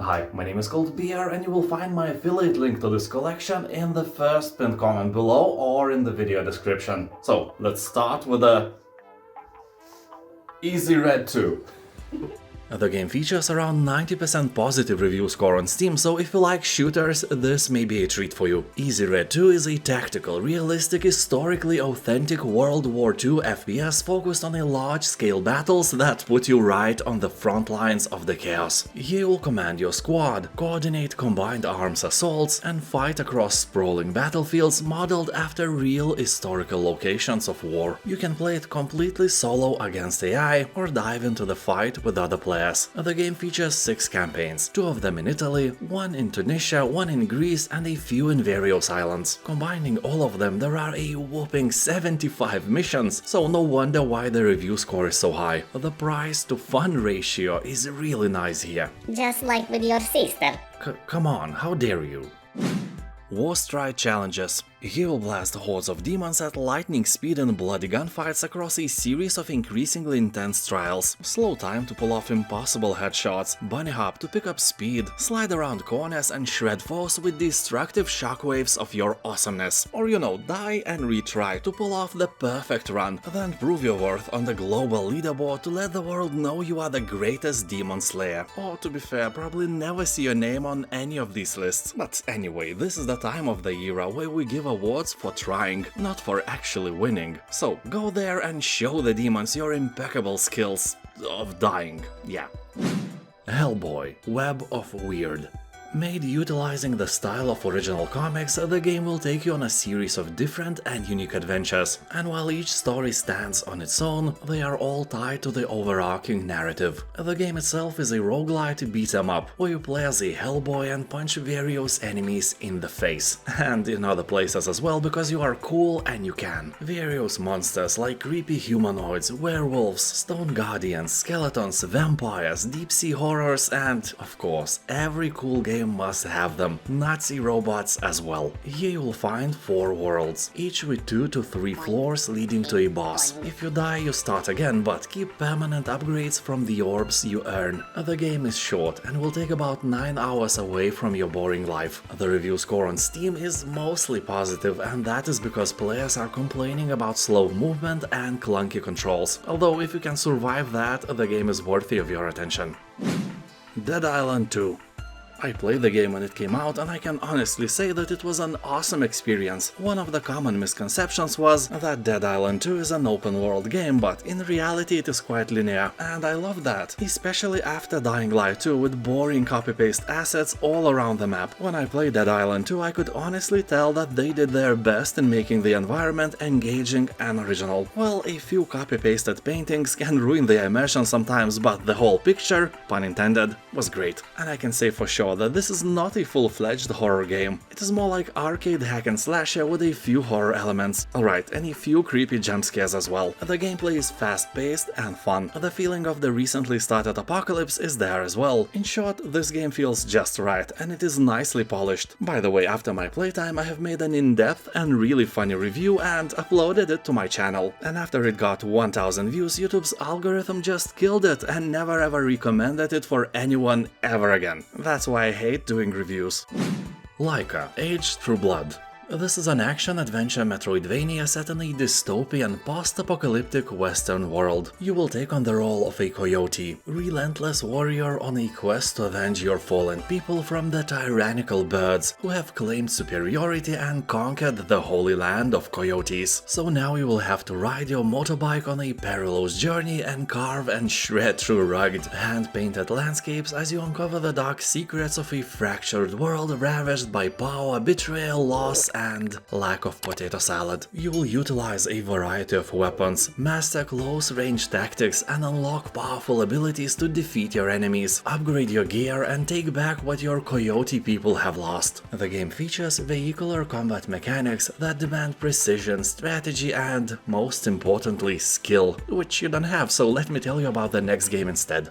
Hi, my name is Domtyer and you will find my affiliate link to this collection in the first pinned comment below or in the video description. So, let's start with a Easy Red 2. The game features around 90% positive review score on Steam, so if you like shooters, this may be a treat for you. Easy Red 2 is a tactical, realistic, historically authentic World War II FPS focused on a large-scale battles that put you right on the front lines of the chaos. You will command your squad, coordinate combined arms assaults, and fight across sprawling battlefields modeled after real historical locations of war. You can play it completely solo against AI or dive into the fight with other players. The game features 6 campaigns, 2 of them in Italy, 1 in Tunisia, 1 in Greece and a few in various islands. Combining all of them, there are a whopping 75 missions, so no wonder why the review score is so high. The price to fun ratio is really nice here. Just like with your sister. Come on, how dare you? Warstride Challenges. He will blast hordes of demons at lightning speed in bloody gunfights across a series of increasingly intense trials. Slow time to pull off impossible headshots, bunny hop to pick up speed, slide around corners and shred foes with destructive shockwaves of your awesomeness. Or die and retry to pull off the perfect run, then prove your worth on the global leaderboard to let the world know you are the greatest demon slayer. Or to be fair, probably never see your name on any of these lists. But anyway, this is the time of the era where we give awards for trying, not for actually winning. So go there and show the demons your impeccable skills of dying. Yeah. Hellboy Web of Wyrd. Made utilizing the style of original comics, the game will take you on a series of different and unique adventures, and while each story stands on its own, they are all tied to the overarching narrative. The game itself is a roguelite beat-em-up, where you play as a Hellboy and punch various enemies in the face, and in other places as well because you are cool and you can. Various monsters like creepy humanoids, werewolves, stone guardians, skeletons, vampires, deep-sea horrors, and, of course, every cool game must have them, Nazi robots as well. Here you will find 4 worlds, each with 2 to 3 floors leading to a boss. If you die, you start again, but keep permanent upgrades from the orbs you earn. The game is short and will take about 9 hours away from your boring life. The review score on Steam is mostly positive, and that is because players are complaining about slow movement and clunky controls, although if you can survive that, the game is worthy of your attention. Dead Island 2. I played the game when it came out and I can honestly say that it was an awesome experience. One of the common misconceptions was that Dead Island 2 is an open world game, but in reality it is quite linear, and I love that, especially after Dying Light 2 with boring copy-paste assets all around the map. When I played Dead Island 2 I could honestly tell that they did their best in making the environment engaging and original. Well, a few copy-pasted paintings can ruin the immersion sometimes, but the whole picture, pun intended, was great. And I can say for sure that this is not a full-fledged horror game. It is more like arcade hack and slasher with a few horror elements. Alright, and a few creepy jump scares as well. The gameplay is fast-paced and fun. The feeling of the recently started apocalypse is there as well. In short, this game feels just right, and it is nicely polished. By the way, after my playtime I have made an in-depth and really funny review and uploaded it to my channel. And after it got 1000 views, YouTube's algorithm just killed it and never ever recommended it for anyone ever again. That's why I hate doing reviews. Laika, Age Through Blood. This is an action-adventure Metroidvania set in a dystopian, post-apocalyptic Western world. You will take on the role of a coyote, relentless warrior on a quest to avenge your fallen people from the tyrannical birds who have claimed superiority and conquered the holy land of coyotes. So now you will have to ride your motorbike on a perilous journey and carve and shred through rugged, hand-painted landscapes as you uncover the dark secrets of a fractured world ravaged by power, betrayal, loss, and lack of potato salad. You will utilize a variety of weapons, master close-range tactics, and unlock powerful abilities to defeat your enemies, upgrade your gear, and take back what your coyote people have lost. The game features vehicular combat mechanics that demand precision, strategy, and, most importantly, skill, which you don't have, so let me tell you about the next game instead.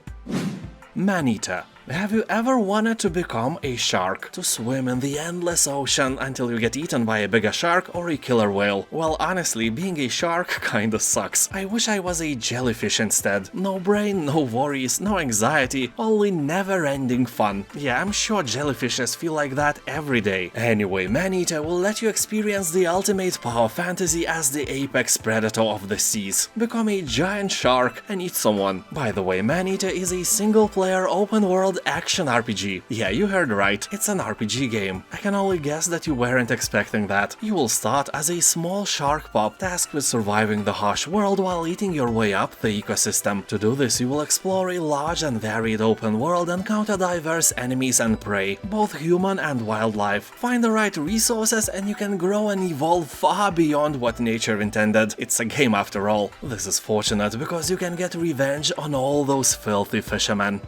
Maneater. Have you ever wanted to become a shark? To swim in the endless ocean until you get eaten by a bigger shark or a killer whale? Well, honestly, being a shark kinda sucks. I wish I was a jellyfish instead. No brain, no worries, no anxiety, only never-ending fun. Yeah, I'm sure jellyfishes feel like that every day. Anyway, Maneater will let you experience the ultimate power fantasy as the apex predator of the seas. Become a giant shark and eat someone. By the way, Maneater is a single-player open-world action RPG. Yeah, you heard right, it's an RPG game. I can only guess that you weren't expecting that. You will start as a small shark pup tasked with surviving the harsh world while eating your way up the ecosystem. To do this, you will explore a large and varied open world, encounter diverse enemies and prey, both human and wildlife. Find the right resources and you can grow and evolve far beyond what nature intended. It's a game after all. This is fortunate because you can get revenge on all those filthy fishermen.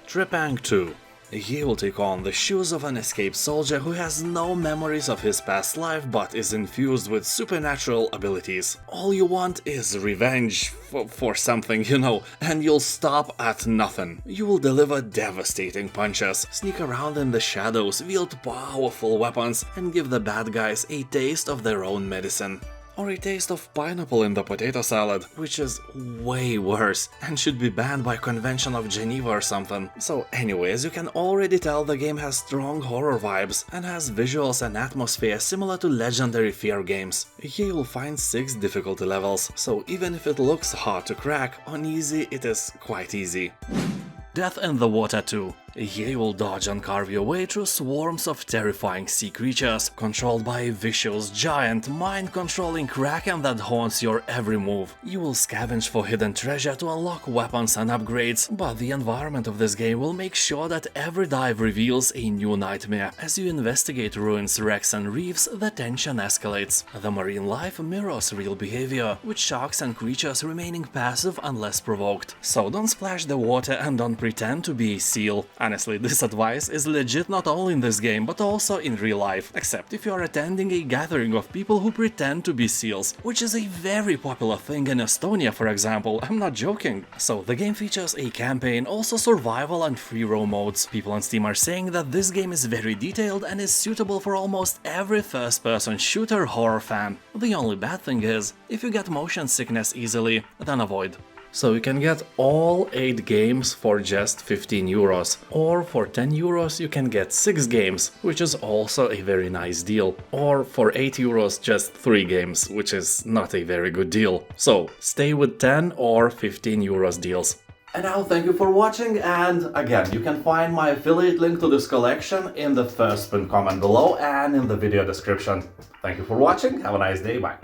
Trepang 2. He will take on the shoes of an escaped soldier who has no memories of his past life but is infused with supernatural abilities. All you want is revenge for something, you know, and you'll stop at nothing. You will deliver devastating punches, sneak around in the shadows, wield powerful weapons, and give the bad guys a taste of their own medicine. Or a taste of pineapple in the potato salad, which is way worse and should be banned by Convention of Geneva or something. So anyway, as you can already tell, the game has strong horror vibes and has visuals and atmosphere similar to legendary Fear games. Here you'll find 6 difficulty levels, so even if it looks hard to crack, on easy it is quite easy. Death in the Water 2. Here you will dodge and carve your way through swarms of terrifying sea creatures, controlled by a vicious, giant, mind-controlling kraken that haunts your every move. You will scavenge for hidden treasure to unlock weapons and upgrades, but the environment of this game will make sure that every dive reveals a new nightmare. As you investigate ruins, wrecks and reefs, the tension escalates. The marine life mirrors real behavior, with sharks and creatures remaining passive unless provoked. So don't splash the water and don't pretend to be a seal. Honestly, this advice is legit not only in this game, but also in real life, except if you are attending a gathering of people who pretend to be seals, which is a very popular thing in Estonia, for example, I'm not joking. So, the game features a campaign, also survival and free roam modes. People on Steam are saying that this game is very detailed and is suitable for almost every first-person shooter horror fan. The only bad thing is, if you get motion sickness easily, then avoid. So you can get all 8 games for just 15 euros, or for 10 euros you can get 6 games, which is also a very nice deal, or for 8 euros just 3 games, which is not a very good deal. So stay with 10 or 15 euros deals. And now thank you for watching, and again, you can find my affiliate link to this collection in the first pinned comment below and in the video description. Thank you for watching, have a nice day, bye.